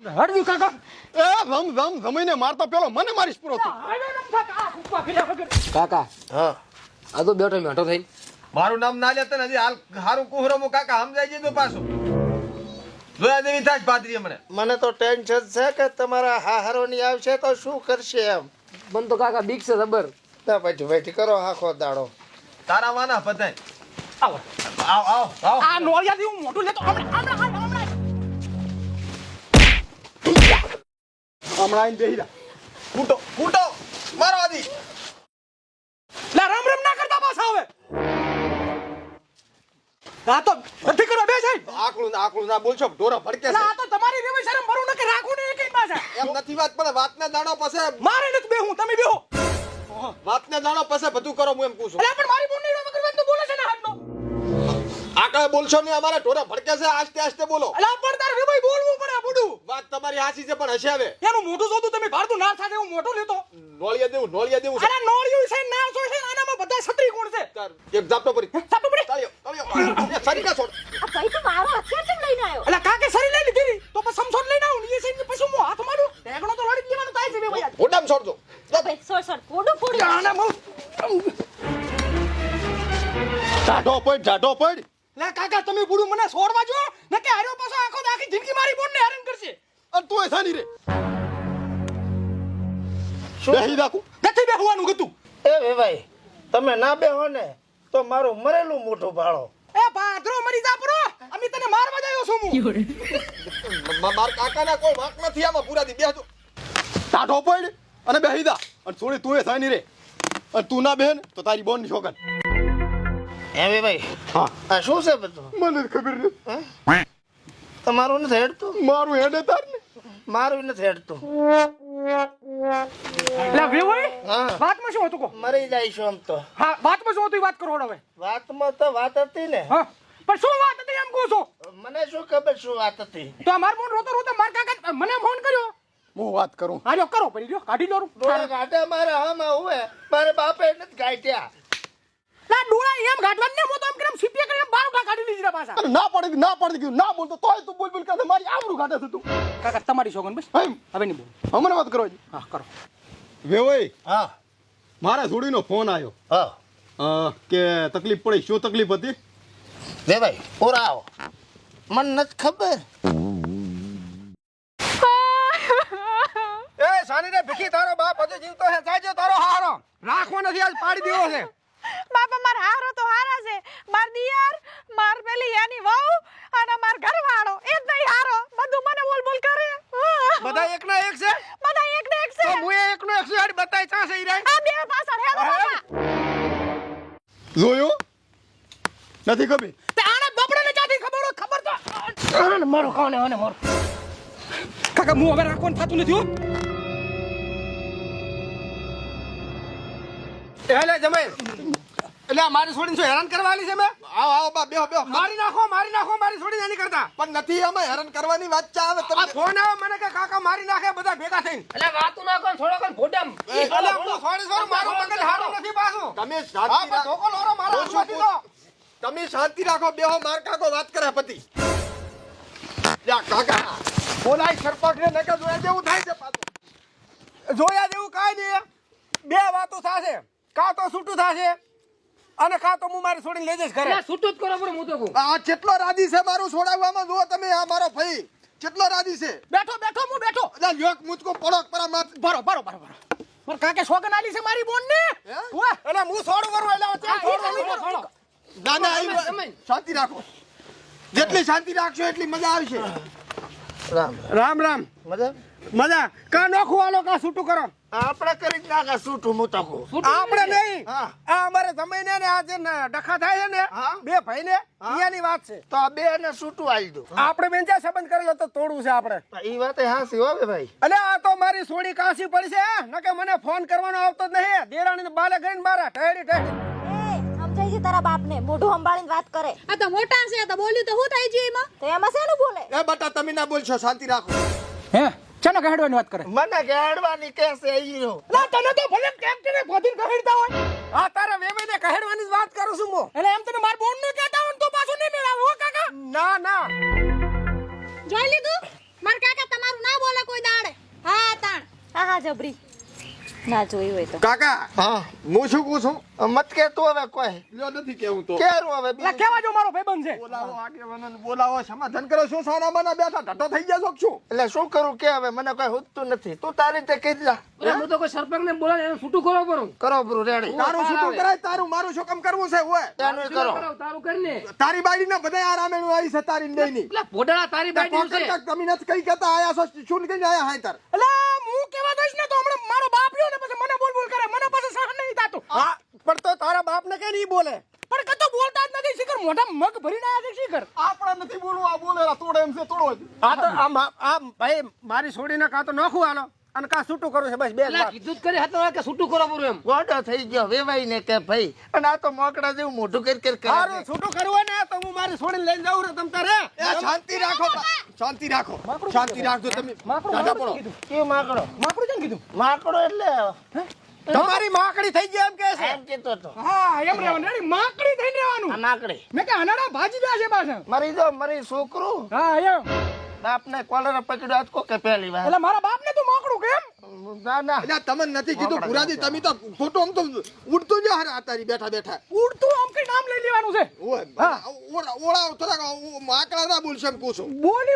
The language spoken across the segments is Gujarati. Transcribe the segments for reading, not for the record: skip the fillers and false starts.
હડવી કાકા એ જમીને મારતો પેલો મને મારીશ પૂરો તું. કાકા હા આ તો બેઠો મેઠો થઈ મારું નામ ના લેતા ને હજી હાલ હારું કુહરમો કાકા સમજાઈ જજો પાછું જોયા જેવી થાય પાદરી મને તો ટેન્શન છે કે તમારા હાહરોની આવશે તો શું કરશે એમ મન તો કાકા બીક છે જબર ના પછી બેઠી કરો આખો દાડો તારા વાના પતાય આવો આવ આવ આવ આ નોળિયાથી હું મોટું લેતો હમણાં આઈને બેહી જા. કૂટો કૂટો મારો આદી લે રામ રામ ના કરતા પાછા હવે આ તો નથી કરવા બે છે આકલું ના બોલશો ઢોરા ભડકે છે આ તો તમારી રેવી શરમ ભરું ન કે રાખું ને એકઈ પાછા એમ નથી વાત પણ વાતને દાડો પાસે મારે નથી બેહું તમે બેહો વાતને દાડો પાસે બધું કરો હું એમ કહું છું અલા પણ મારી બોનની રોવા કરવાનું તો બોલે છે ને હાથનો આકળે બોલશો ને અમારા ઢોરા ભડકે છે આસ્તે આસ્તે બોલો અલા પણ તારે રેવાઈ બોલવું પડે બુડું વાત તમારી હાચી છે પણ હશે હવે એનું મોઢું જોતું તમે ભારતું ના સાથે હું મોઢું લેતો નોળિયા દેવું છે અરે નોળિયું છે ના છો છે આનામાં બધા છત્રી કોણ છે તાર એક જાપતો પડી સાટું પડે તાળીઓ સરી ના છોડ આ ભાઈ તો મારો હથિયાર કેમ લઈને આવ્યો? અલા કાકે સરી લઈ લીધી તો પછી સમસોડ લઈને આવું ને એ છે પછી હું હાથ મારું ટેગણો તો લડી દેવાનું થાય છે બે ભાઈ ઓડામ છોડ દો આ ભાઈ સોડ કોડું ફોડી આના મો જાઢો પડ લે કાકા તમે બુડું મને છોડવા જો ને કે હાર્યો પાછો આખો આખી જિંદગી મારી બોનને હેરાન કરશે અને તું એ સાની રે બેહી રાખું નથી બેહવાનું ગતું એ ભાઈ તમે ના બેહો ને તો મારું મરેલું મોઢું ભાળો એ પાદરો મરી જા પરો અમે તને મારવા જાયો છું હું માર કાકાના કોઈ વાંક નથી આમાં પૂરા દી બેહજો જાઢો પડ અને બેહી જા અને થોડી તું એ સાની રે અને તું ના બેન તો તારી બોન ની છોકર એમ ભાઈ હા આ શું છે બધું મને જ ખબર નથી તમારું નથી હેડતું મારું હેડે તાર ને મારું નથી હેડતું લે વેવાઈ હા વાતમાં શું હતું કો મરી જઈશું આમ તો હા વાતમાં શું હતું એ વાત કરો હવે વાતમાં તો વાત હતી ને હા પણ શું વાત હતી એમ કહો છો મને શું ખબર શું વાત હતી તો અમાર ફોન રોતો માર કાકા મને ફોન કર્યો હું વાત કરું હાલો કરો પડી ગયો કાઢી દો ડોળા કાઢે મારા હામાં હોય મારે બાપે નથી કાઢ્યા ના ડોળા એમ ગાઢવા ને હું તો એમ કેમ સીપીએ કરીને બાર ઉઠા કાઢી લીધા પાછા અને ના પડે ગયું ના બોલતો તોય તું બોલ કે મારી આબરૂ કાઢે છે તું કાકા તમારી શોગન બસ એમ હવે નહીં બોલ હમણાં વાત કરો હા કરો વેવાઈ હા મારા છોડીનો ફોન આવ્યો હા કે તકલીફ પડી શું તકલીફ હતી લે ભાઈ પૂરા આવો મને નથી ખબર એ સાની રે ભીખી તારો બાપ હજુ જીવતો છે જાજો તારો હારો રાખવો નથી આજ પાડી દેવો છે બાપા માર હારો તો હારા છે માર દિયાર માર પેલી એની વહુ અને માર ઘરવાળો એ જ નહીં હારો બધું મને બોલ બોલ કરે બધા એક ના એક છે બધા એક ને એક છે તો હું એક નો 108 બતાય ચા છે ઈ રે આ બે પાછળ હેલો બાપા જોયું નથી ખબર તે આને બપડાને જાતી ખબર તો આને મારો કોને આને મારો કાકા હું હવે રાખવાનું થતું નથી હો એટલે જમાઈ એટલે મારી છોડીને શું હેરાન કરવાની છે મે આવો બા બેહો મારી નાખો મારી છોડીને એની કરતા પણ નથી આમાં હેરાન કરવાની વાત ચા આવે આ તમે ફોન આવે મને કે કાકા મારી નાખે બધા ભેગા થઈને એટલે વાતું ના કર થોડો કર ફોટમ એટલે હું છોડી મારું મગજ હારું નથી પાછું તમે હા શાંતિ પણ ધોકો લોરો મારા હાથમાંથી તો તમે શાંતિ રાખો બેહો માર કાકો વાત કરે પતિ યા કાકા બોલાય સરપંચ ને નકે જોયા જેવું થાય છે પાછું જોયા જેવું કાંઈ નહીં બે વાતો થશે કાં તો છૂટું થશે અને કાં તો હું મારી છોડીને લઈ જઈશ ઘરે છૂટું જ કરો પણ હું તો કહું આ કેટલો રાજી છે મારું છોડાવવામાં જો તમે આ મારો ભાઈ કેટલો રાજી છે બેઠો હું બેઠો અલા લોક મુજકો પડક પરા માત બરો માર કાકે સોગન આલી છે મારી બોન ને એટલે હું છોડું કરું એટલે છોડો ના ના આવી શાંતિ રાખો જેટલી શાંતિ રાખશો એટલી મજા આવશે રામ મજા કા નોખું આલો કા છૂટું કરો આપણે કરી જ નાખા છૂટું હું તો કહું આપણે નહીં હા. આ અમારે જમીને ને આજે ડખા થાય છે ને હા. બે ભાઈ ને ઈયાની વાત છે તો આ બે ને છૂટું આવી દો આપણે બેન જ્યાં સંબંધ કરેલો તો તોડવું છે આપણે એ વાત હાસી હો બે ભાઈ અલે આ તો મારી સોડી કાશી પડી છે નકે મને ફોન કરવાનો આવતો જ નહીં દેરાણી બાલે ગઈને મારા ઠેડી સમજાય છે તારા બાપને મોઢું સંભાળીને વાત કરે આ તો મોટા છે તો બોલ્યું તો હું થઈ ગયું એમાં તો એમાં શેનું બોલે એ બટા તમે ના બોલશો શાંતિ રાખો હે ચાલો કહેડવાની વાત કરે મને ગેડવાની કેસે ઈરો ના તને તો ભલે કેમ કે બોધીન કહેડતા હોય આ તારા વેવેને કહેડવાની જ વાત કરું છું હું એટલે એમ તને માર બોન નું કહેતા હોય તો પાછું નહીં મેળાવ હો કાકા ના જોઈ લીધું માર કાકા તમારું ના ના જબરી ના જોઈ હોય તો કાકા હા હું શું કહું છું મત કે તું હવે કોઈ લ્યો નથી કેવું તો કેરું હવે એટલે કેવા જો મારો ભાઈબંધ છે બોલાવો આગેવાનોને બોલાવો સમાધાન કરો શું સાના માના બેઠા ઢટો થઈ ગયા છો કે શું એટલે શું કરું કે હવે મને કોઈ હુજતું નથી તું તારી રીતે કહી જા હું તો કોઈ સરપંચ ને બોલાવે એને છૂટું કરો કરું કરો બ્રુ રેડી તારું શું કરાય તારું મારું શું કામ કરવું છે ઓય ત્યાંનું કરો તારું કરીને તારી બાઈ ને બધા આરામેણું આવી છે તારી ને ની એટલે ભોડડા તારી બાઈ તમે નથી કઈ કહેતા આયા છો શું કઈ આયા હાય તાર એટલે હું કેવા દઈશ ને તો હમણાં મારો બાપ રહ્યો ને પછી મને બોલ બોલ કરે મને પછી સહન નહીં થાતું હા પણ તો તારા બાપ ને કઈ નહીં બોલે પણ કતો બોલતા જ નથી શીખર મોઢા મગ ભરીને આયા છે શીખર આપણા નથી બોલવું આ બોલેલા તોડે એમ છે તોડો આ તો આ ભાઈ મારી છોડીને કાં તો નોખું હાલો અને કાં છૂટું કરું છે બસ બે જ વાત. કીધું જ કરી હતો કે છૂટું કરો પૂરું એમ ગોડો થઈ ગયો વેવાઈ ને કે ભાઈ અને આ તો મોકડા જેવું મોઢું કરી સારું છૂટું કરવું હોય ને તો હું મારી છોડીને લઈને જાઉં રે તમ તારે એ શાંતિ રાખો શાંતિ રાખો શાંતિ રાખજો તમે દાદા પડો કે માકડો માકડું કેમ કીધું માકડો એટલે તમારી માકડી થઈ ગઈ એમ કે છે એમ કેતો તો હા એમ રહેવાનું રેડી માકડી થઈને આ રહેવાનું માકડી મેં કે અનાડા ભાજી ગયા છે પાછા મરી છોકરું હા એમ બાપને કોલર પકડ્યો આજ કે પહેલી વાર એટલે મારા બાપ ને તું માકડું કેમ ના ના એટલે તમને નથી કીધું પુરાજી તમે તો ખોટું આમ તો ઉડતું જ હારા તારી બેઠા બેઠા ઉડતું આમ કઈ નામ લઈ લેવાનું છે ઓય ઓળા થોડાક માકડા ના બોલશે એમ પૂછો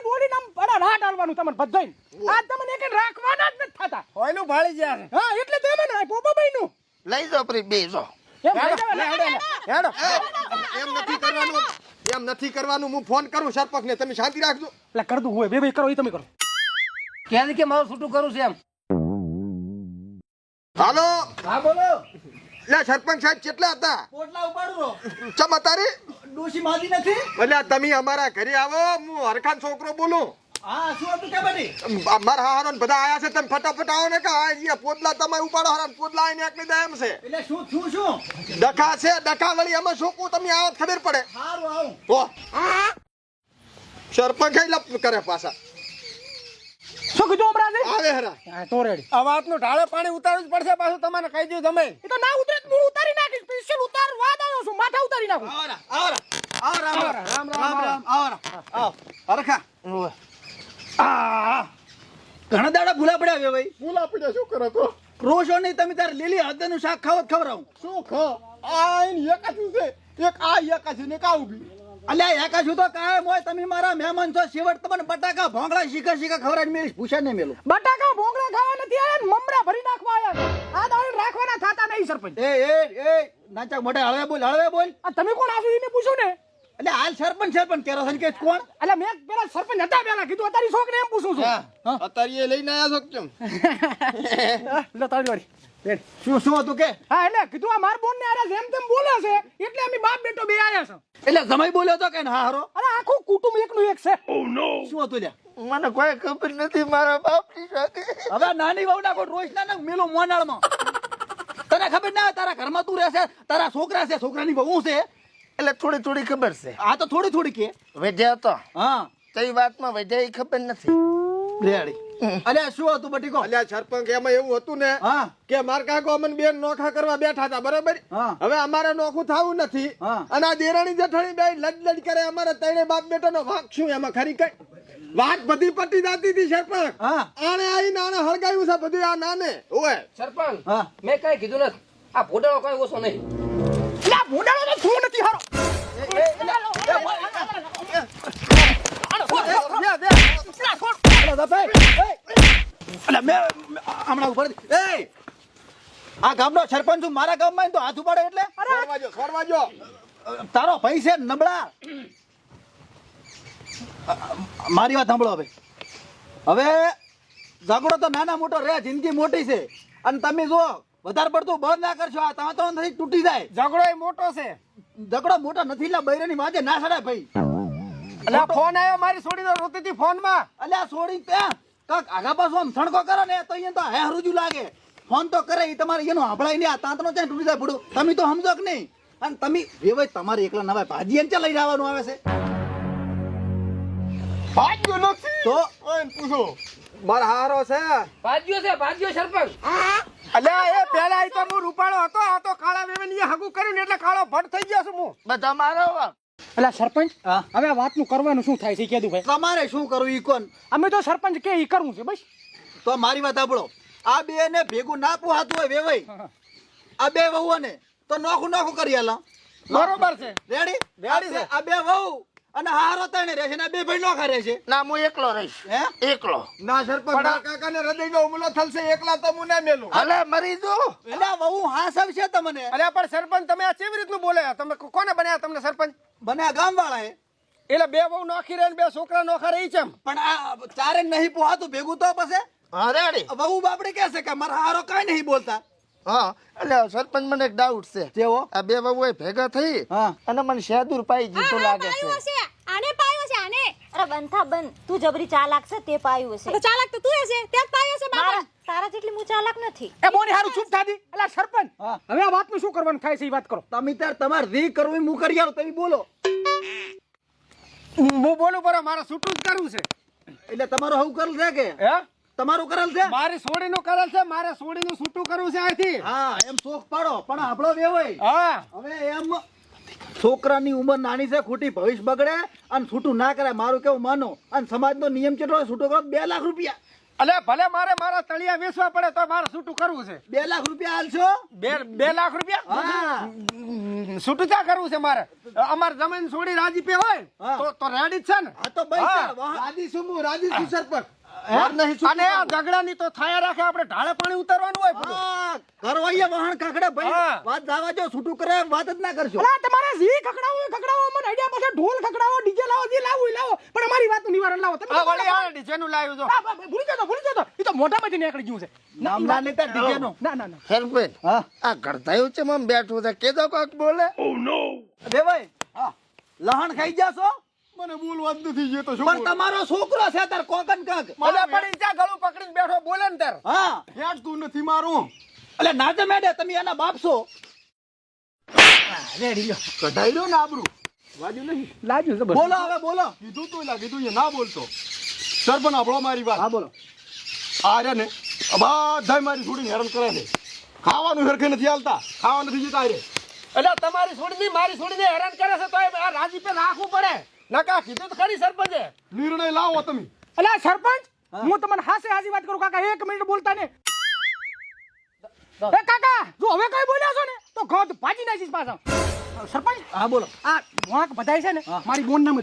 બોલી નામ બડા રાહ ડાલવાનું તમને બધાય આજ તમને એક રાખવાના જ નથી થતા હોયનું ભાળી ગયા છે હા એટલે તે મને પોપા ભાઈ નું લઈ જાઓ પ્રી બે જો એમ લઈ જવા, હેડો એમ નથી કરવાનું એમ નથી કરવાનું હું ફોન કરું સરપંચ ને તમે શાંતિ રાખજો એટલે કર દઉં હોય બે બે કરો એ તમે કરો ક્યાં કે મારું છૂટું કરું છે એમ હાલો હા બોલો એટલે સરપંચ સાહેબ કેટલા હતા પોટલા ઉપાડું ચમ અતારી ડોશી માજી નથી એટલે તમે અમારા ઘરે આવો હું હરખાન છોકરો બોલું હા શું હતું કે બધી મારા હારો બધા આયા છે તમે ફટાફટ આવો ને કે આ પોદલા તમે ઉપાડો હારા પોદલા આઈને એકલી દે એમ છે એટલે શું ડખા છે ડખા વળી એમાં શું તમે આવો તો ખબર પડે સારું આવું હો સરપંચ કઈ લપ કરે પાછા શું કીધું હમણાં આવે હરા હા તો રેડી આ વાતનું ઢાળે પાણી ઉતારવું જ પડશે પાછું તમારે કહી દઉં તમે એ તો ના ઉતરે તો હું ઉતારી નાખીશ સ્પેશિયલ ઉતારવા જ આવ્યો છું માથા ઉતારી નાખું હરખા ઘણા દાડા ભૂલા પડ્યા છે ભાઈ બોલા પડ્યા શું કરો તો રોશો નહીં તમે તારે લીલી હળદરનું શાક ખાવ ખવડાવું શું ખો આ એકાચું છે એક આ એકાચું ને કા ઉભી અલ્યા એકાશું તો કાયમ હોય તમે મારા મહેમાન છો શિવટ તમને બટાકા ભોંગળા શીખા ખવડાવી મેળીશ ભૂસા નહીં મેલું બટાકા ભોંગળા ખાવા નથી આયા ને મમરા ભરી નાખવા આયા આ દાડે રાખવાના થાતા નહીં સરપંચ એ નાચા મોટા હળવે બોલ આ તમે કોણ આવું એને પૂછો ને એટલે હાલ સરપંચ કેરોસન કે કોણ એટલે મેં પેલા સરપંચ હતા પેલા કીધું અત્યારે છોકરે એમ પૂછું છું અત્યારે એ લઈને આયા છો કેમ લે તાળી વાળી શું હતું કે હા એટલે કીધું આ માર બોન ને આરા જેમ તેમ બોલે છે એટલે અમે બાપ બેટો બે આયા છે એટલે જમાઈ બોલ્યો તો કે હા હારો અરે આખું કુટુંબ એકનું એક છે શું હતું લ્યા મને કોઈ ખબર નથી મારા બાપની સાથે હવે નાની વહુ ના કોઈ રોજ ના મેલો મોનાળમાં તને ખબર ના હોય તારા ઘરમાં તું રહેશે તારા છોકરા છે છોકરાની વહુ છે એટલે થોડી ખબર છે આ તો થોડી કે વધ્યા તો હા કઈ વાતમાં વધ્યા એ ખબર નથી રેડી અલ્યા શું હતું બટીકો અલ્યા સરપંચ એમાં એવું હતું ને હા કે માર કાકો અમને બેન નોખા કરવા બેઠા હતા બરાબર હા. હવે અમારે નોખું થાવું નથી હા. અને આ દેરાણી જેઠાણી બે લડ કરે અમારે ત્રણે બાપ બેટાનો વાંક શું એમાં ખરી કઈ વાત બધી પટી જાતી હતી સરપંચ હા આને આઈને આને હળગાવ્યું છે બધું આ નાને ઓય સરપંચ હા મેં કઈ કીધું નથી આ ભોડાનો કઈ ઓછો નહીં એટલે આ ભોડાનો તો શું નથી હારો આ ગામનો સરપંચ છું મારા ગામમાં તો હાથ ઉપાડે એટલે છોડવાજો તારો ભાઈ છે નબળા મારી વાત સાંભળો હવે ઝઘડો તો નાના મોટો રે જિંદગી મોટી છે અને તમે જો વધારે પડતું બંધ ના કરશો આ તો નથી તૂટી જાય ઝઘડો એ મોટો છે ઝઘડો મોટો નથી એટલે બૈરાની વાજે ના સડાય ભાઈ એટલે ફોન આવ્યો મારી છોડીનો રોતી હતી ફોનમાં એટલે આ છોડી ત્યાં કાક આગા પાછું આમ સણકો કરો ને તો અહીંયા તો હેહરુજુ લાગે ફોન તો કરે એ તમારે એનો હંભળાય નહીં આ તાંતનો ત્યાં તૂટી જાય પડું તમે તો સમજો કે નહીં અને તમે વેવાય તમારે એકલા નવાય ભાજી એને લઈ જવાનું આવે છે ભાગ્યો નથી તો ઓય પૂછો માર હારો છે ભાજ્યો સરપંચ અલ્યા એ પહેલા તો હું રૂપાળો હતો આ તો કાળા વેવનીએ હગું કર્યું ને એટલે કાળો ભટ થઈ ગયો છું હું બધા મારો એટલે સરપંચ હા. હવે આ વાતનું કરવાનું શું થાય છે કીધું ભાઈ તમારે શું કરવું ઈ કોણ અમે તો સરપંચ કે ઈ કરવું છે બસ તો મારી વાત સાંભળો આ બે ને ભેગું ના પોહાતું હોય વેવાઈ આ બે વહુઓને તો નોખું નોખું કરી આલો બરોબર છે. રેડી છે આ બે વહુ અને હારો તણે રહેશે ને આ બે ભાઈ નોખા રહેશે ના હું એકલો રહીશ હે એકલો ના સરપંચ મારા કાકાને હૃદયનો હુમલો થશે એકલા તો હું ના મેલું અલે મરી જો એટલે આ વહુ હા સબ છે તમને અરે પણ સરપંચ તમે આ કેવી રીતનું બોલે તમે કોને બનાવ્યા તમને સરપંચ? બને આ ગામ વાળા હે એટલે બે વહુ નોખી રહે ને બે છોકરા નોખા રહી છે એમ? પણ આ ચારે નહીં પોહાતું ભેગું તો પછી હા રેડી વહુ બાપડે કહે છે કે મારા હારો કાંઈ નહીં બોલતા હા એટલે સરપંચ મને એક ડાઉટ છે જેવો આ બે બાબુ ભેગા થઈ હા અને મને શેદુર પાઈ જીતું લાગે છે આને પાયો છે આને. અરે બંધા બંધ, તું જબરી ચાલાક છે તે પાયું છે. તો ચાલાક તો તું છે તે જ પાયો છે બાપા. મારા તારા જેટલી હું ચાલાક નથી. એ બોની હારું ચૂપ થાદી. એટલે સરપંચ હા. હવે આ વાતનું શું કરવાનું થાય છે એ વાત કરો. તમે તાર તમારે રી કરવું એ હું કરી આલું તમે બોલો હું બોલું પર મારે છૂટું જ કરવું છે. એટલે તમારું હવું કરેલ છે કે હે તમારું કરેલ છે મારી સોડીનું કરેલ છે, મારે સોડીનું છૂટું કરવું છે અહીંથી. હા એમ શોખ પાડો પણ આપણો વેવાય હા હવે એમ છોકરાની ઉંમર નાની છે ખોટી ભવિષ્ય બગડે અને છૂટું ના કરે મારું કેવું માનો અને સમાજનો નિયમ કેટલો છૂટો કરો 2 લાખ રૂપિયા એટલે ભલે મારે મારા તળિયા વેચવા પડે તો મારે છૂટું કરવું છે. 2 લાખ રૂપિયા હાલશો 2 લાખ રૂપિયા હા છૂટું ક્યાં કરવું છે મારે? અમાર જમીન છોડી રાજી પે હોય હા. તો રેડી જ છે ને. આ તો ભાઈ હા. ચાલ, વાહ. રાજી છું હું રાજી છું સરપંચ વાર નહીં છૂટું અને આ ઝઘડાની તો થાયા રાખે આપણે ઢાળે પાણી ઉતારવાનું હોય બધું. હા, ઘરવાઈએ વાહણ કાકડે ભાઈ હા. વાત જાવા જો છૂટું કરે વાત જ ના કરશો અલા તમારે જી ખકડાવો એ ખકડાવો, મને આઈડિયા પાસે ઢોલ ખકડાવો, ડીજે લાવો, જે લાવો એ લાવો, પણ અમારી વાતનું નિવારણ લાવો. તમે વળી આ ડીજે નું લાવ્યું છો. ભૂલી જતો એ તો મોઢામાંથી નીકળી ગયું છે. નામ ના લેતા ડીજે નો ના ના ના સરપંચ હા આ ઘરતાયું છે મમ બેઠું છે કેદો કોક બોલે બે ભાઈ હા લહણ ખાઈ જાશો મને બોલવા જ નથી જે તો શું પણ તમારો છોકરો છે તાર કોકન કાક મને પડી ત્યાં ગળું પકડીને બેઠો બોલે ને તાર. હા હેડ તું નથી મારું એટલે નાજે મેડે તમે એના બાપ છો રેડી લ્યો. કઢાઈ લો ને આબરૂ વાજુ નહીં લાગ્યું છે બોલો હવે બોલો કીધું તું એલા કીધું એ ના બોલતો સરપંચ આપણો મારી વાત હા બોલો આ રે ને આ બધાય મારી છોડીને હેરાન કરે છે ખાવાનું હરખે નથી હાલતા ખાવા નથી જતા રે એટલે તમારી છોડીની મારી છોડીને હેરાન કરે છે તો આ રાજી પે રાખવું પડે. નકા કીધું તો ખરી સરપંચે. નિર્ણય લાવો તમે અલા સરપંચ હું તમને હાસે હાજી વાત કરું કાકા, 1 મિનિટ બોલતા ને. એ કાકા જો હવે કઈ બોલ્યા છો ને તો ગોદ ભાજી નાખીશ પાછા. સરપંચ હા બોલો આ વાંક બધાય છે ને મારી બોન નામ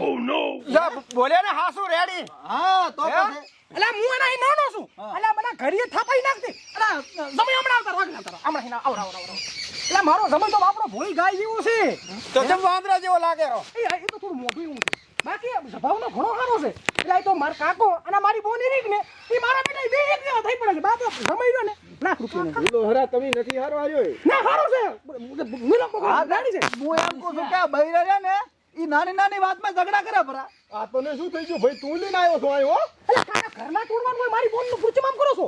બોલ્યા ને હાસુ રેડી. હા તો પછી એટલે હું એના અહીં નાનો છું. એટલે મને ઘડીએ થાપાઈ નાખતી. એટલે સમય હમણાં આવતા રોગ આવતા હમણાં અહીં આવરા. એટલે મારો સમય તો બાપડો ભોળી ગાય જેવું છે. તો જેમ વાંદરા જેવો લાગે રો. એ તો થોડું મોટું એવું છે. બાકી સ્વભાવનો ઘણો સારો છે. એટલે એ તો માર કાકો અને મારી બોન એની જ ને એ મારા બેટા બે એક જેવા થઈ પડે છે. બાપડો સમય રહ્યો ને લાખ રૂપિયા બોલો હરા તમે નથી હારો આવ્યો ના સારો છે. મિલો પકડ ગાડી છે. હું એમ કહું છું કે આ બૈરા છે ને ઈ નાની નાની વાતમાં ઝઘડા કરે ભરા આ તને શું થઈ ગયું ભાઈ તું લઈને આવ્યો છો આવ્યો એટલે કાકા ઘરના તોડવાનું હોય મારી બોનનું પૂછમ આમ કરો છો.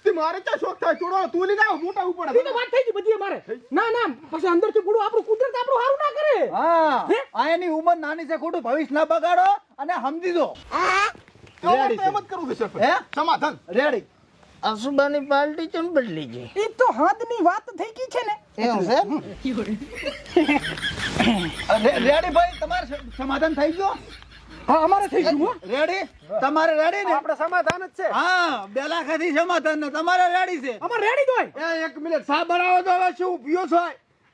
તે મારે ક્યાં શોખ થાય તોડો તું લઈને આવ્યો મોટા ઉપર એ તો વાત થઈ ગઈ બધી અમારે. ના પછી અંદરથી પૂરું આપણું કુદરત આપણું સારું ના કરે. હા આ એની ઉંમર નાની છે ખોટું ભવિષ્ય ના બગાડો અને સમજી દો એમ જ કરવું છે સરપંચ હે સમાધાન રેડી આસુબાની પાર્ટી કેમ બદલી ગઈ એ તો હદની વાત થઈ ગઈ છે ને. એવું છે રેડી ભાઈ તમારે સમાધાન થઈ ગયો હા અમારે થઈ ગયું હો. રેડી તમારે રેડી ને આપણે સમાધાન જ છે. હા 2 લાખથી સમાધાન ને તમારે રેડી છે અમારે રેડી જ હોય. એ એક મિનિટ સા બનાવો તો હવે શું પીયો છો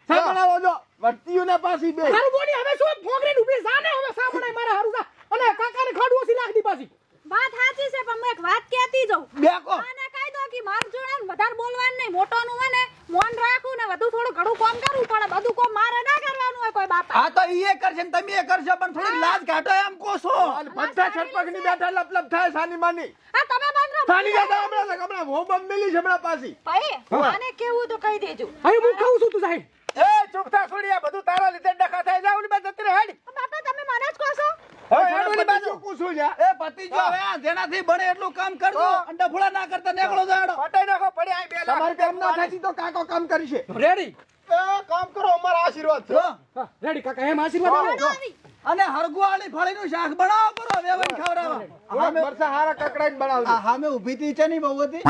સા બનાવો છો વર્તીઓને પાછી બે હારું બોલી હવે શું ફોગરીને ઊભી જાને હવે સા બનાય મારે હારું જા. અને કાકાને ખાડું ઓછી નાખ દી પાછી. વાત સાચી છે પણ હું એક વાત કહેતી જાઉં. બેકો આને કહી દો કે માર જોડે વધારે બોલવાનું નહીં, મોટોનું હોય ને મોન રાખું ને વધુ થોડું ઘણું કામ કરવું પડે. બધું કામ મારે ના કરવાનું હોય કોઈ બાપા. આ તો ઈ કરશે ને તમે એ કરશો પણ થોડી લાજ કાઢો એમ કહો છો અને બધા છટપગની બેઠા લપલપ થાય સાની માની આ તમે બંધ રહો. સાની જતા હમણાં હોમ મેલી છે હમણાં પાછી ભાઈ આને કેવું તો કહી દેજો. હવે હું કહું છું તું સાહેબ. એ ચૂપ થા છોડી, આ બધું તારા લીધે ડખા થાય. જાવ ને બાદ જતી રહે હેડ. બાપા તમે મને જ કહો છો. હવે હેડ ઓલી બાજુ. પૂછું લ્યા એ પતિ જો હવે આ જેનાથી બને એટલું કામ કરજો અંડા ફોડા ના કરતા નીકળો જાડો પટાઈ નાખો પડી આઈ 2 લાખ. તમારે કામ ના થાય તો કાકો કામ કરી છે રેડી. એ કામ કરો અમારા આશીર્વાદ છે હા રેડી કાકા એમ આશીર્વાદ આપો. અને હરગુવાળી ફળીનું શાક બનાવો કરો વેવણ ખવડાવવા મરસા હારા કકડાઈને બનાવજો આ સામે ઊભી હતી છે ની બહુ હતી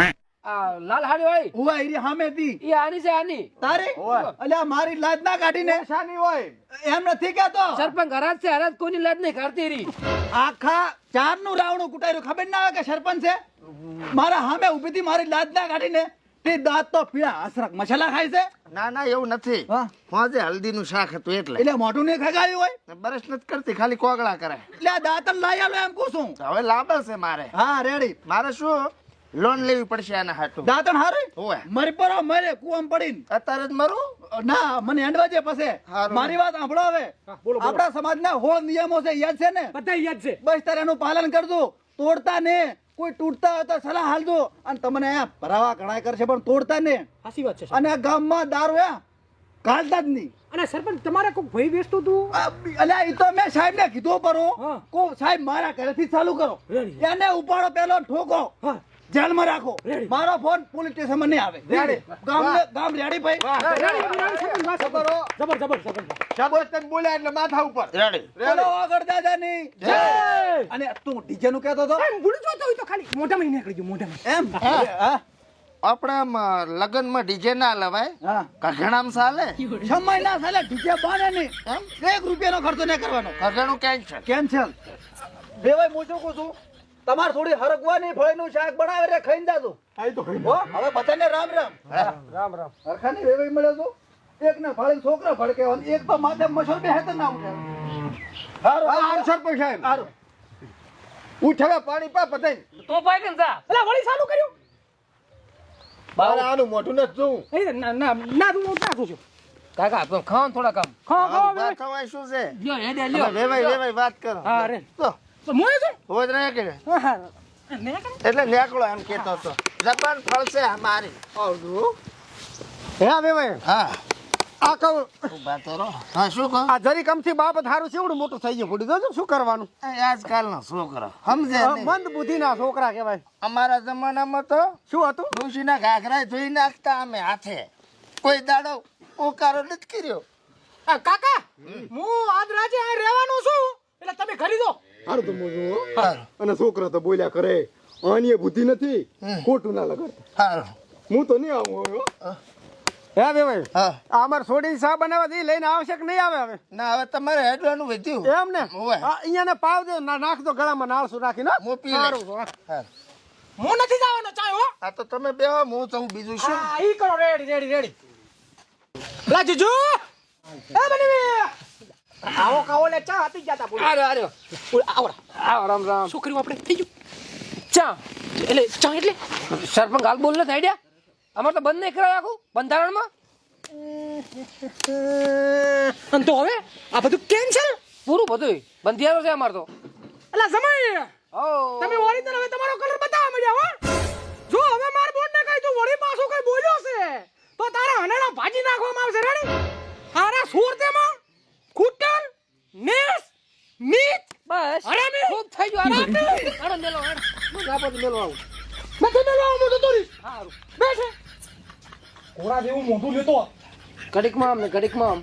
આ લાલ હાડી હોય હું આઈરી સામે હતી ઈ આની છે આની. તારી અલ્યા મારી લાજ ના કાઢીને શાની હોય એમ નથી કેતો સરપંચ હરાજ છે હરાજ કોઈની લાજ નહીં કાઢતી રી. આખા 4 નું રાવણું કુટાર્યું ખબર ના આવે કે સરપંચ છે મારા સામે ઊભી હતી મારી દાંત ના કાઢીને તે દાંત તો પીળા હસરક મસાલા ખાય છે ના ના એવું નથી હા હોજે હલ્દીનું શાક હતું એટલે એટલે મોઢું ને ખગાયું હોય બરસ નથી કરતી ખાલી કોગળા કરે એટલે આ દાંતણ લાઈ આલો એમ કહું છું હવે લાંબા છે મારે હા રેડી મારે શું લોન લેવી પડશે આના હાટું દાંતણ હારું ઓય મરી પરો મરે કુવામ પડીને અત્યારે જ મરું ના મને હેંડવાજે પછી હારું. મારી વાત સાંભળો હવે બોલો. આપણા સમાજના 16 નિયમો છે યાદ છે ને બધા યાદ છે બસ તારે એનું પાલન કરજો તોડતા ને કોઈ તૂટતા હોય તો સલાહ હાલજો અને તમને અહીંયા ભરાવા ઘણા કરશે પણ તોડતા ને સાચી વાત છે અને આ ગામમાં દારૂ કાઢતા જ નહીં અને સરપંચ તમારે કોઈ ભાઈ વેચતું તું અલ્યા ઈ તો મેં સાહેબ ને કીધું પરો હા. કો સાહેબ મારા ઘરેથી ચાલુ કરો રેડી. એને ઉપાડો પેલો ઠોકો હા. જેલમાં રાખો રેડી. મારો ફોન પોલીસ સ્ટેશનમાં નહીં આવે રેડી. ગામ રેડી ભાઈ જબર જબર સરપંચ શાબાશ તને બોલ્યા એટલે માથા ઉપર રેડી બોલો આગળ દાદાની જય અને તું ડીજે નું કહેતો હતો એમ ભૂલી જોતો હોય તો ખાલી મોઢામાં નીકળી ગયું મોઢામાં એમ હા આપણા લગ્નમાં ડીજે ના લવાય હા કઘણામ ચાલે સમય ના ચાલે ડીજે બાને નહીં એમ 1 રૂપિયાનો ખર્ચો નહીં કરવાનો કઘણું કેન્સલ કેન્સલ દેવાય હું શું કહું છું તમારે થોડી હરગવાની ફળીનું શાક બનાવે રે ખાઈને જાજો આઈ તો ખાઈ હો હવે બધાને રામ રામ રામ રામ હરખાની વેવાઈ મળ્યો તો એક ને ફાળીને છોકરા ભડકે અને એક તો માથે મસલ બે હેત ના ઉઠે હારું હારું સરપંચ સાહેબ હારું ઉઠ હવે પાણી પા પતાઈ તો પાઈ કે જા અલા વળી ચાલુ કર્યું મારે આનું મોઢું નથી જોવું એ ના ના ના તું ના છું કાકા તો ખાવ થોડા કામ ખા ખા વાત થવાય શું છે લ્યો હેડે લ્યો વેવાય વાત કરો હા રે તો મોય છે હોજ રહે કે હા ને કરે એટલે નેકળો એમ કેતો હતો જબાન ફળશે મારી આવજો હે હવે ભાઈ હા આ કહું ઉભા તો રહો હા શું કહો આ જરી કમથી બાબત હારું છે મોટું થઈ ગયું પડી જોજો શું કરવાનું આજકાલનો છોકરો સમજે નહીં. મંદ બુદ્ધિના છોકરા કહેવાય અમારા જમાનામાં તો શું હતું ડોશીના ઘાઘરા ધોઈ નાખતા અમે હાથે કોઈ દાડો ઉકારો નથી કર્યો આ કાકા હું આજ રાજે આ રહેવાનો છું એટલે તમે ખરી દો હારું તો મોજું અને છોકરા તો બોલ્યા કરે આની બુદ્ધિ નથી ખોટું ના લગાડતા સારું હું તો નહીં આવું હવે હો. હે બે ભાઈ હા આ અમાર સોડી સા બનાવવા દી લઈને આવશે કે નહીં આવે હવે ના હવે તમારે હેડવાનું વધ્યું એમ ને ઓવે. અહીંયા ને પાવ દે નાખ દો ગળામાં નાળસું રાખીને હો. હું પી લઈશ. સારું છે, હા. સારું. હું નથી જવાનો ચાય હો આ તો તમે બેહો હું તો બીજું શું હા ઈ કરો રેડી રેડી રેડી લા જીજુ એ બની આવો કાવો લે ચા હતી ગયા તા બોલ આર્યો આર્યો આવો રામ રામ શું કર્યું આપણે થઈ ગયું ચા એટલે ચા એટલે સરપંચ હાલ બોલ નથી આઈડિયા અમારે તો બંધ નહીં કરાય આખું બંધારણમાં અને તો હવે આ બધું કેન્સલ પૂરું બધું બંધિયારો છે અમારે તો અલા સમય ઓ તમે ઓરિજિનલ હવે તમારો કલર બતાવવા મળ્યા હો જો હવે માર બોન ને કઈ તું વળી પાછો કઈ બોલ્યો છે તો તારા હનાડા ભાજી નાખવામાં આવશે રેડી હારા સુર તેમાં કુટન નેસ મીત બસ હરામી ખૂબ થઈ ગયું આરામ મેલો હું આપો તો મેલો આવું મત મેલો આવું તો તોરી સારું બેઠે ઘોડા જેવું મોઢું લેતો ઘડીકમાં આમ ને ઘડીકમાં આમ